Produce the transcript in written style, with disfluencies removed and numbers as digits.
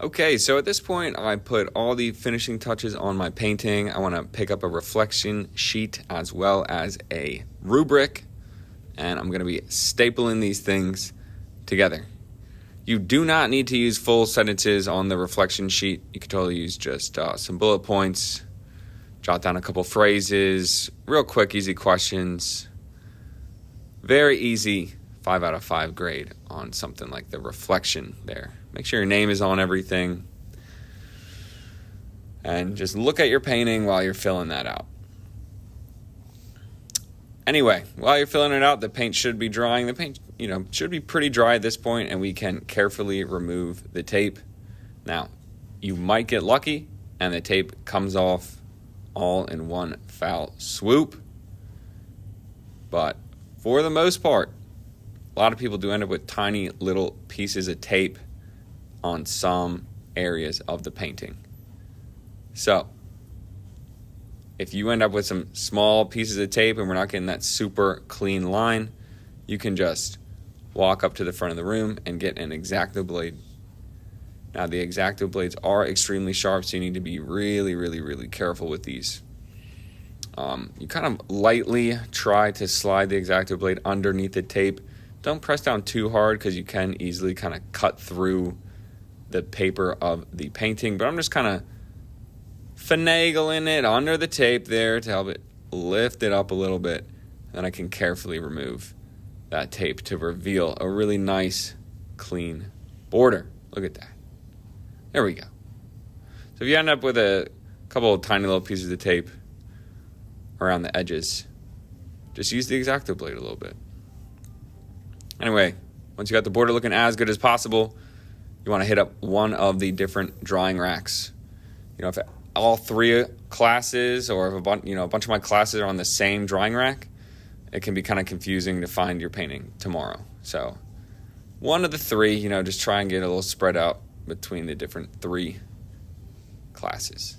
Okay, so at this point, I put all the finishing touches on my painting. I want to pick up a reflection sheet as well as a rubric, and I'm going to be stapling these things together. You do not need to use full sentences on the reflection sheet. You can totally use just some bullet points, jot down a couple phrases, real quick, easy questions. Very easy 5 out of 5 grade on something like the reflection there. Make sure your name is on everything. And just look at your painting while you're filling that out. Anyway, while you're filling it out, the paint should be drying. The paint, should be pretty dry at this point, and we can carefully remove the tape. Now, you might get lucky, and the tape comes off all in one foul swoop. But for the most part, a lot of people do end up with tiny little pieces of tape on some areas of the painting. So, if you end up with some small pieces of tape and we're not getting that super clean line, you can just walk up to the front of the room and get an X-Acto blade. Now, the X-Acto blades are extremely sharp, so you need to be really, really, really careful with these. You kind of lightly try to slide the X-Acto blade underneath the tape. Don't press down too hard because you can easily kind of cut through the paper of the painting. But I'm just kind of finagling it under the tape there to help it lift it up a little bit. And then I can carefully remove that tape to reveal a really nice, clean border. Look at that. There we go. So if you end up with a couple of tiny little pieces of tape around the edges, just use the X-Acto blade a little bit. Anyway, once you got the border looking as good as possible, you want to hit up one of the different drying racks. If all 3 classes or if a bunch of my classes are on the same drying rack, it can be kind of confusing to find your painting tomorrow. So one of the 3, just try and get a little spread out between the different 3 classes.